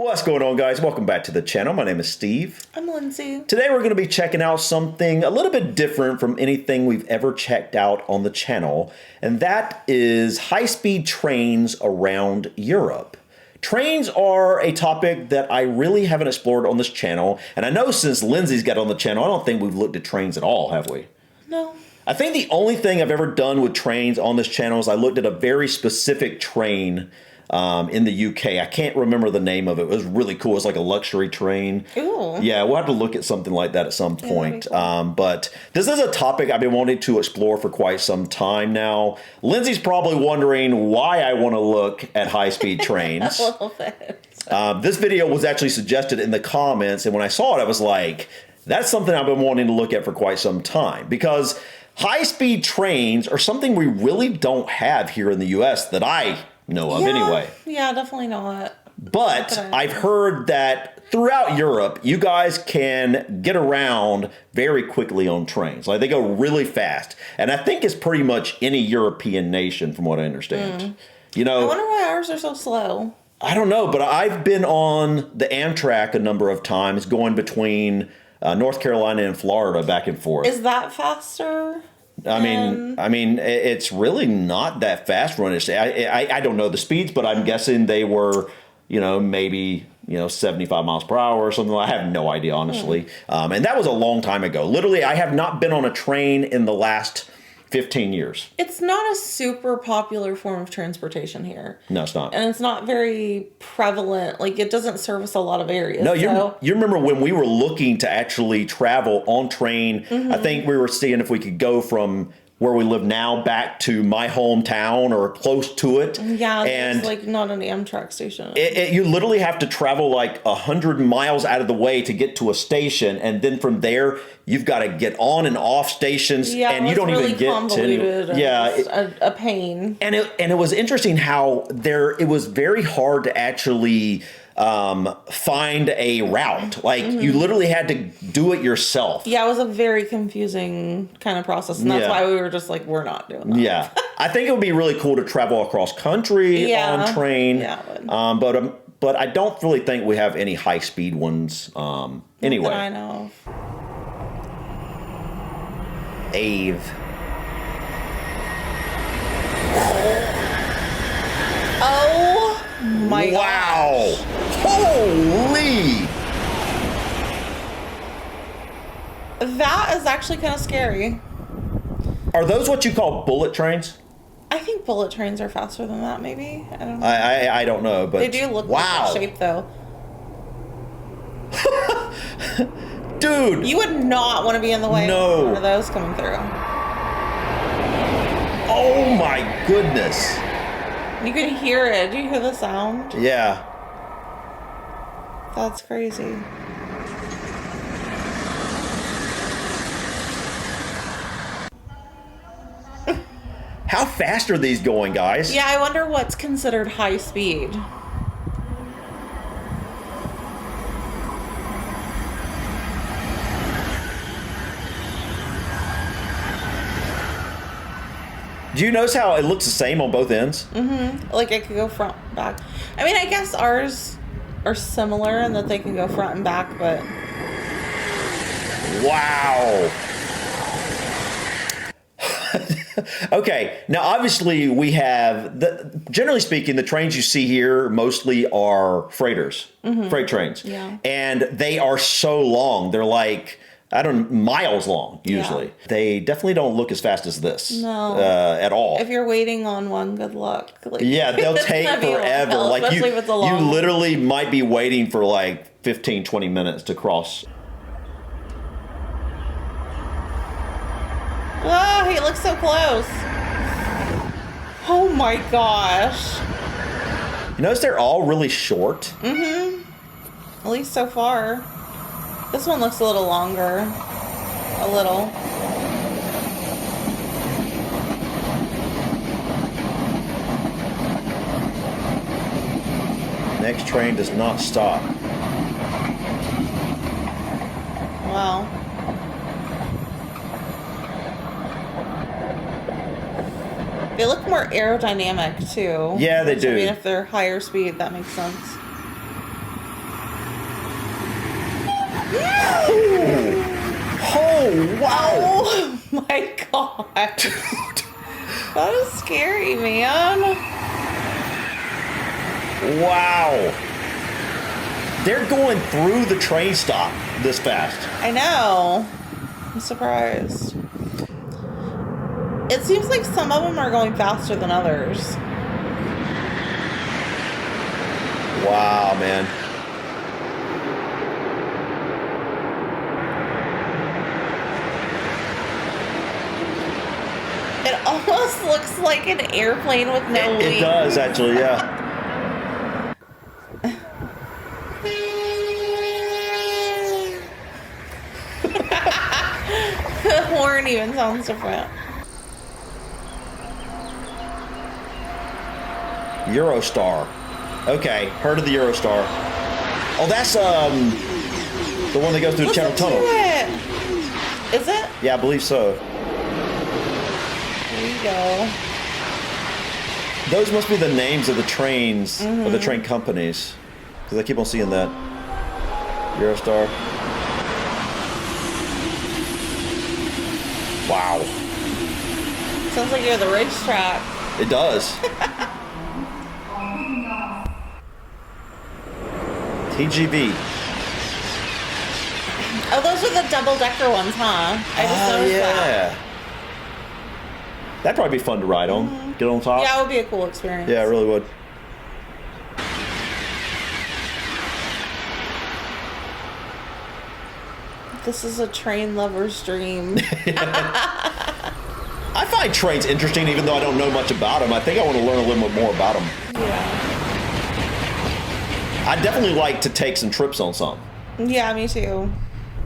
What's going on, guys? Welcome back to the channel. My name is Steve. I'm Lindsay. Today we're going to be checking out something a little bit different from anything we've ever checked out on the channel, and that is high-speed trains around Europe. Trains are a topic that I really haven't explored on this channel, and I know since Lindsay's got on the channel, I don't think we've looked at trains at all, have we? No. I think the only thing I've ever done with trains on this channel is I looked at a very specific train in the UK. I can't remember the name of it. It was really cool. It's like a luxury train. Ooh. Yeah, we'll have to look at something like that at some point. Yeah, cool. But this is a topic I've been wanting to explore for quite some time now. Lindsay's probably wondering why I want to look at high-speed trains. A little bit. This video was actually suggested in the comments, and when I saw it, I was like, that's something I've been wanting to look at for quite some time, because high-speed trains are something we really don't have here in the US that I know of anyway. Yeah, definitely not. But I've heard that throughout Europe, you guys can get around very quickly on trains. Like, they go really fast. And I think it's pretty much any European nation, from what I understand. You know, I wonder why ours are so slow. I don't know, but I've been on the Amtrak a number of times going between North Carolina and Florida back and forth. Is that faster? I mean, it's really not that fast running. I don't know the speeds, but I'm guessing they were, maybe 75 miles per hour or something. I have no idea, honestly. And that was a long time ago. Literally, I have not been on a train in the last 15 years. It's not a super popular form of transportation here. No, it's not. And it's not very prevalent. Like, it doesn't service a lot of areas. No, you remember when we were looking to actually travel on train, I think we were seeing if we could go from where we live now back to my hometown or close to it. Yeah, and there's like not an Amtrak station. You literally have to travel like 100 miles out of the way to get to a station, and then from there you've got to get on and off stations, and you don't really even get to any, a pain. And it was interesting how it was very hard to actually find a route. Like, you literally had to do it yourself. Yeah, it was a very confusing kind of process, and that's why we were just like, we're not doing that. Yeah. I think it would be really cool to travel across country on train. Yeah, but I don't really think we have any high-speed ones anyway. That I know of. Ave. Oh my wow. gosh. Holy. That is actually kind of scary. Are those what you call bullet trains? I think bullet trains are faster than that, maybe. I don't know. I don't know, but they do look like that shape, though. Dude. You would not want to be in the way of one of those coming through. Oh my goodness. You could hear it. Do you hear the sound? Yeah. That's crazy. How fast are these going, guys? Yeah, I wonder what's considered high speed. Do you notice how it looks the same on both ends? Mm-hmm. Like, it could go front, back. I mean, I guess ours are similar in that they can go front and back, but... Wow. Okay, now obviously we have, generally speaking, the trains you see here mostly are freighters, freight trains. Yeah. And they are so long. They're like, I don't know, miles long, usually. Yeah. They definitely don't look as fast as this. No. At all. If you're waiting on one, good luck. Like, yeah, they'll take forever. Like, especially if it's a long you one. literally might be waiting for like 15, 20 minutes to cross. Oh, he looks so close. Oh my gosh. You notice they're all really short? Mm-hmm. At least so far. This one looks a little longer. A little. Next train does not stop. Wow. They look more aerodynamic too. Yeah, they do. I mean, if they're higher speed, that makes sense. My God. That is scary, man. Wow. They're going through the train stop this fast. I know. I'm surprised. It seems like some of them are going faster than others. Wow, man. It almost looks like an airplane with no wings. It does, actually, yeah. The horn even sounds different. Eurostar. Okay, heard of the Eurostar. Oh, that's the one that goes through the Channel Tunnel. Is it? Yeah, I believe so. There you go. Those must be the names of the trains, of the train companies. Because I keep on seeing that. Eurostar. Wow. Sounds like you're at the racetrack. It does. TGV. Oh, those are the double-decker ones, huh? I just noticed that. That'd probably be fun to ride on. Get on top. Yeah, it would be a cool experience. Yeah, it really would. This is a train lover's dream. I find trains interesting even though I don't know much about them. I think I want to learn a little bit more about them. Yeah. I'd definitely like to take some trips on some. Yeah, me too.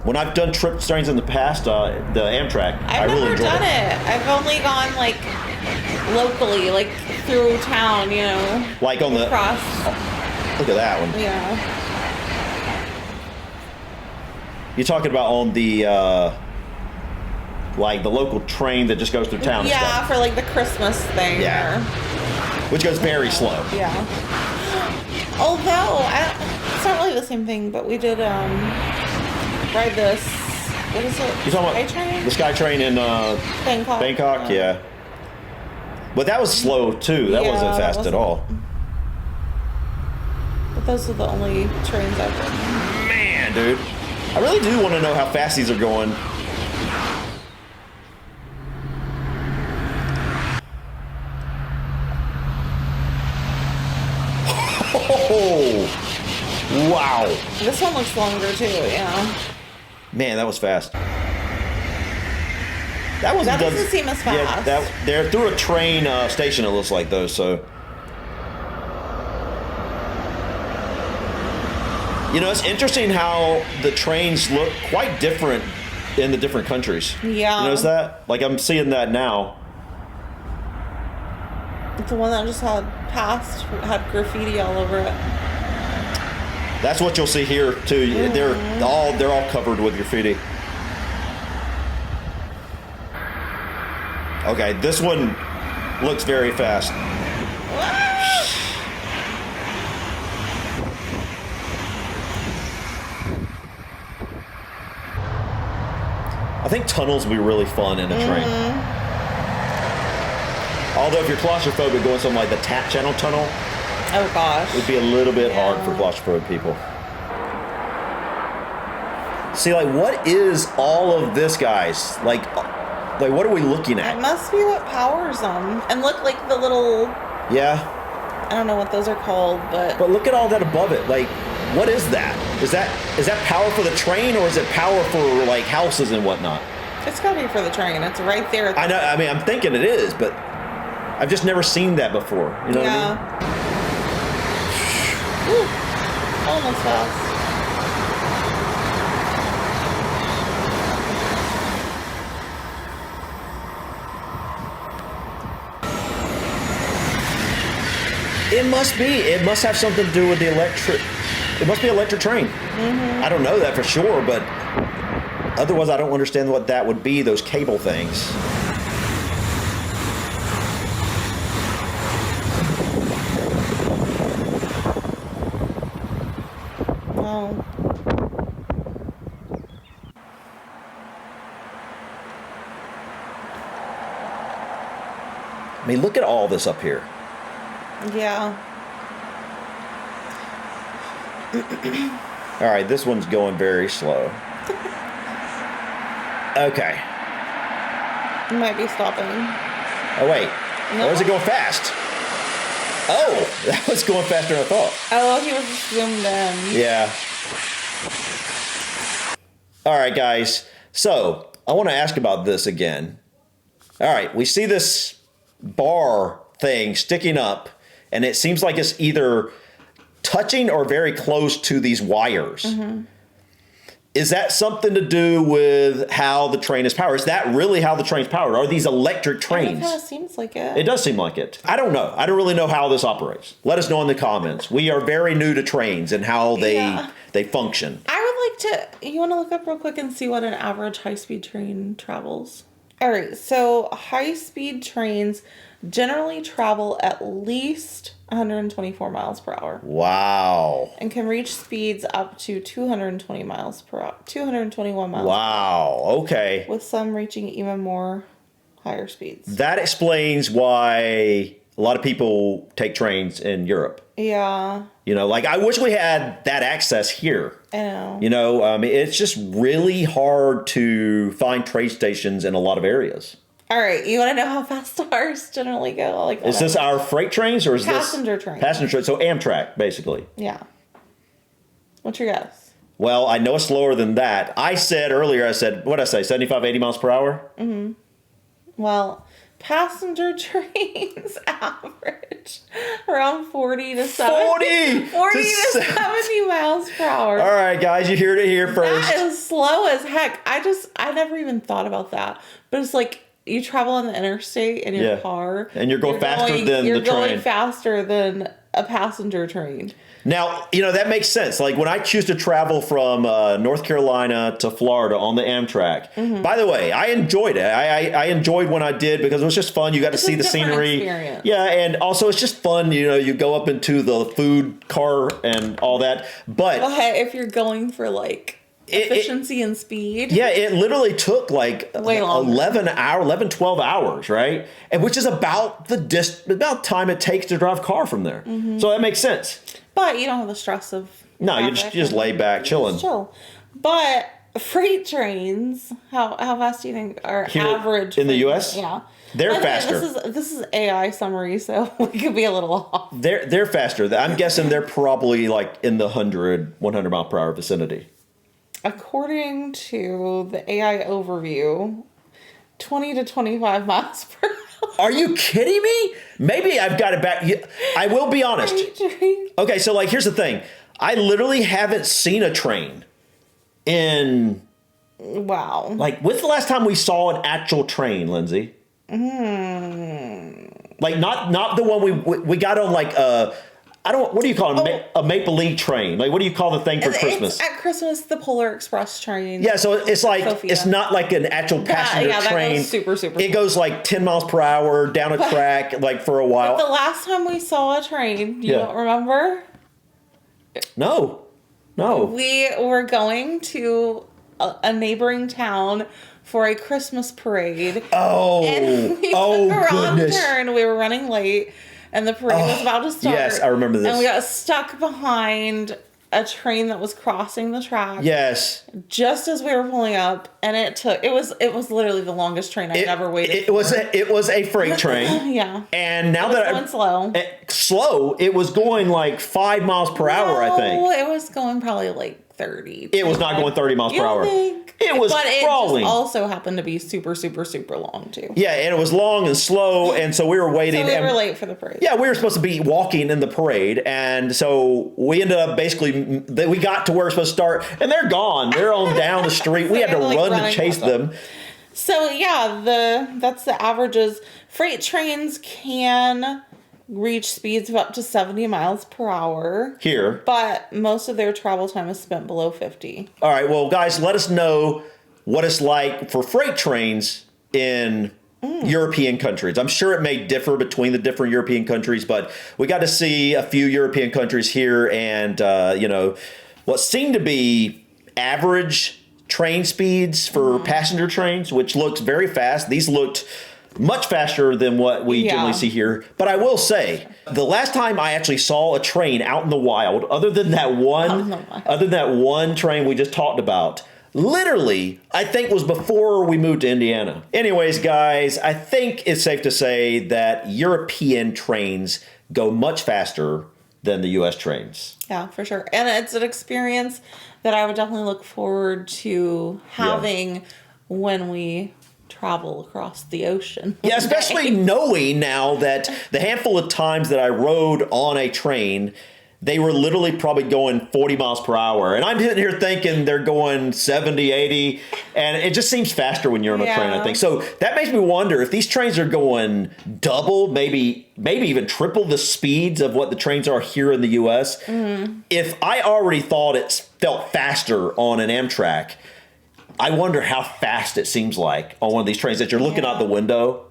When I've done trains in the past, the Amtrak, I really enjoyed I've never done it. I've only gone like locally, like through town, you know. Like on the... Across. Oh, look at that one. Yeah. You're talking about on the, like the local train that just goes through town and Yeah, stuff. for like the Christmas thing. Yeah. Which goes very slow. Yeah. Although, it's not really the same thing, but we did ride this, what is it? You're talking about SkyTrain? the SkyTrain in Bangkok. Bangkok? Yeah. But that was slow too. That Yeah, wasn't fast at all. But those are the only trains I've ridden. Man, dude. I really do want to know how fast these are going. Oh, wow. This one looks longer too, yeah. Man, that was fast. That doesn't seem as fast. Yeah, they're through a train station, it looks like, though, so. You know, it's interesting how the trains look quite different in the different countries. Yeah. You notice that? Like, I'm seeing that now. The one that just had graffiti all over it. That's what you'll see here too. They're all covered with graffiti. Okay, this one looks very fast. I think tunnels will be really fun in a train. Although if you're claustrophobic, going something like the Tap Channel Tunnel, oh gosh, it would be a little bit hard for claustrophobic people. See, like, what is all of this, guys? Like what are we looking at? It must be what powers them. And look, like the little, Yeah. I don't know what those are called, but But look at all that above it. Like, what is that? Is that power for the train, or is it power for like houses and whatnot? it's gotta be for the train. It's right there. At the I know. I mean, I'm thinking it is, but I've just never seen that before. You know what I mean? Ooh, almost fast. It must be. It must have something to do with the electric. It must be electric train. I don't know that for sure, but otherwise I don't understand what that would be, those cable things. Wow. mean, look at all this up here. Yeah. All right, this one's going very slow. Okay. You might be stopping. Oh, wait. No. Or is it going fast? Oh, that was going faster than I thought. Oh, he was zoomed in. Yeah. All right, guys. So I want to ask about this again. All right, we see this bar thing sticking up, and it seems like it's either touching or very close to these wires. Mm-hmm. Is that something to do with how the train is powered? Is that really how the train's powered? Are these electric trains? It kind of seems like it. It does seem like it. I don't know. I don't really know how this operates. Let us know in the comments. We are very new to trains and how they function. I would like to, you want to look up real quick and see what an average high-speed train travels? All right, so high-speed trains generally travel at least 124 miles per hour. Wow. And can reach speeds up to 220 miles per hour, 221 miles. Wow. Okay. With some reaching even more higher speeds. That explains why a lot of people take trains in Europe. Yeah. You know, like I wish we had that access here. I know. You know, it's just really hard to find train stations in a lot of areas. All right, you want to know how fast ours generally go? Like, is this our freight trains or is passenger this trains? Passenger trains? So Amtrak, basically. Yeah. What's your guess? Well, I know it's slower than that. I said earlier, what did I say, 75, 80 miles per hour? Mm-hmm. Well, passenger trains average around 40 to 70. 40 to 70 miles per hour. All right, guys, you heard it here first. That is slow as heck. I never even thought about that. But it's like, you travel on the interstate in your car. And you're going faster than the train. You're going faster than a passenger train. Now, you know, that makes sense. Like when I choose to travel from North Carolina to Florida on the Amtrak. Mm-hmm. By the way, I enjoyed it. I enjoyed when I did because it was just fun. You got to see the scenery. Experience. Yeah, and also it's just fun. You know, you go up into the food car and all that. But if you're going for like efficiency and speed. Yeah, it literally took like way longer. 12 hours, right? And which is about about time it takes to drive a car from there. Mm-hmm. So that makes sense. But you don't have the stress of you just lay back, chilling. Chill. But freight trains, how fast do you think are here average in the US? Yeah. They're faster. This is AI summary, so we could be a little off. They're faster. I'm guessing they're probably like in the 100 mile per hour vicinity. According to the AI overview, 20 to 25 miles per hour. Are you kidding me? Maybe I've got it back. I will be honest. Okay, so like here's the thing. I literally haven't seen a train in... Wow. Like, when's the last time we saw an actual train, Lindsay? Like, not the one we got on like what do you call it? A Maple Leaf train. Like, what do you call the thing for Christmas? At Christmas, the Polar Express train. Yeah, so it's like, Sophia. It's not like an actual passenger train. That goes super. It goes like 10 miles per hour down a track, like for a while. But the last time we saw a train, you don't remember? No. We were going to a neighboring town for a Christmas parade. Oh, and we took a wrong turn. We were running late. And the parade was about to start. Yes, I remember this. And we got stuck behind a train that was crossing the track. Yes. Just as we were pulling up, and it was literally the longest train I've ever waited for. It was a freight train. Yeah. And now it was going slow. It was going like 5 miles per hour, I think. It was going probably like 30. It was not going 30 miles per hour. It was crawling. It just also happened to be super long too. Yeah, and it was long and slow, and so we were waiting. So we were late for the parade. Yeah, we were supposed to be walking in the parade, and so we ended up we got to where we were supposed to start, and they're gone. They're on down the street. We had to run to chase them. So yeah, that's the averages. Freight trains can reach speeds of up to 70 miles per hour. Here. But most of their travel time is spent below 50. All right, well, guys, let us know what it's like for freight trains in European countries. I'm sure it may differ between the different European countries, but we got to see a few European countries here and, what seemed to be average train speeds for passenger trains, which looked very fast. These looked much faster than what we Yeah. generally see here. But I will say, the last time I actually saw a train out in the wild, other than that one train we just talked about, literally, I think was before we moved to Indiana. Anyways, guys, I think it's safe to say that European trains go much faster than the U.S. trains. Yeah, for sure. And it's an experience that I would definitely look forward to having when we travel across the ocean. Yeah, especially knowing now that the handful of times that I rode on a train, they were literally probably going 40 miles per hour. And I'm sitting here thinking they're going 70, 80. And it just seems faster when you're on a train, I think. So that makes me wonder if these trains are going double, maybe even triple the speeds of what the trains are here in the U.S. If I already thought it felt faster on an Amtrak, I wonder how fast it seems like on one of these trains that you're looking out the window.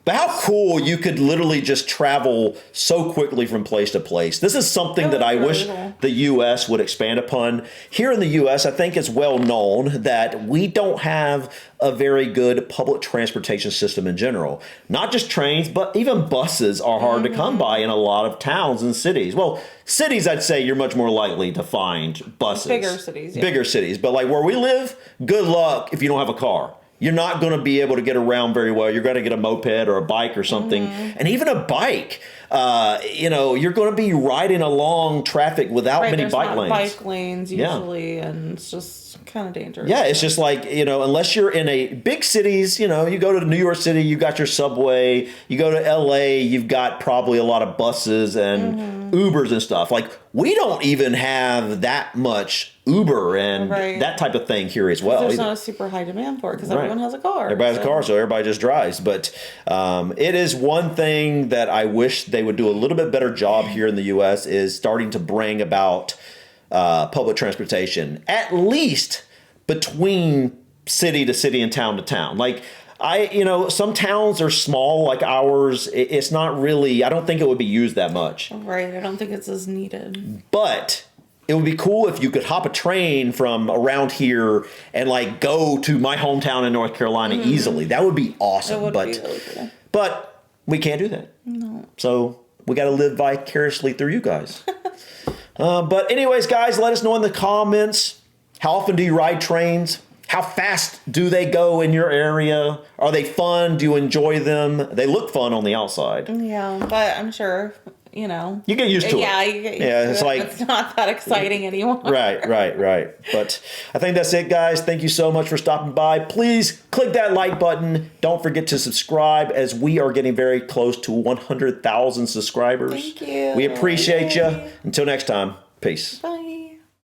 But how cool you could literally just travel so quickly from place to place. This is something that I wish the U.S. would expand upon. Here in the U.S., I think it's well known that we don't have a very good public transportation system in general. Not just trains, but even buses are hard to come by in a lot of towns and cities. Well, cities, I'd say you're much more likely to find buses. Bigger cities, yeah. Bigger cities. But like where we live, good luck if you don't have a car. You're not going to be able to get around very well. You're going to get a moped or a bike or something. And even a bike, you're going to be riding along traffic without many bike lanes. Bike lanes usually, and it's just kind of dangerous. Yeah, it's just like, unless you're in a big cities, you go to New York City, you've got your subway. You go to LA, you've got probably a lot of buses and Ubers and stuff. Like, we don't even have that much Uber and that type of thing here as well. There's not a super high demand for it because everyone has a car. Everybody has a car, so everybody just drives. But it is one thing that I wish they would do a little bit better job here in the U.S. is starting to bring about public transportation, at least between city to city and town to town. Like, some towns are small like ours. It's not really, I don't think it would be used that much. Right, I don't think it's as needed. But it would be cool if you could hop a train from around here and like go to my hometown in North Carolina easily. That would be awesome. It would be really cool. But we can't do that. No. So we got to live vicariously through you guys. But anyways, guys, let us know in the comments, how often do you ride trains? How fast do they go in your area? Are they fun? Do you enjoy them? They look fun on the outside. Yeah, but I'm sure, you get used to it. Yeah, you get used to it's it. like, It's not that exciting anymore. Right. But I think that's it, guys. Thank you so much for stopping by. Please click that like button. Don't forget to subscribe as we are getting very close to 100,000 subscribers. Thank you. We appreciate you. Until next time, peace. Bye.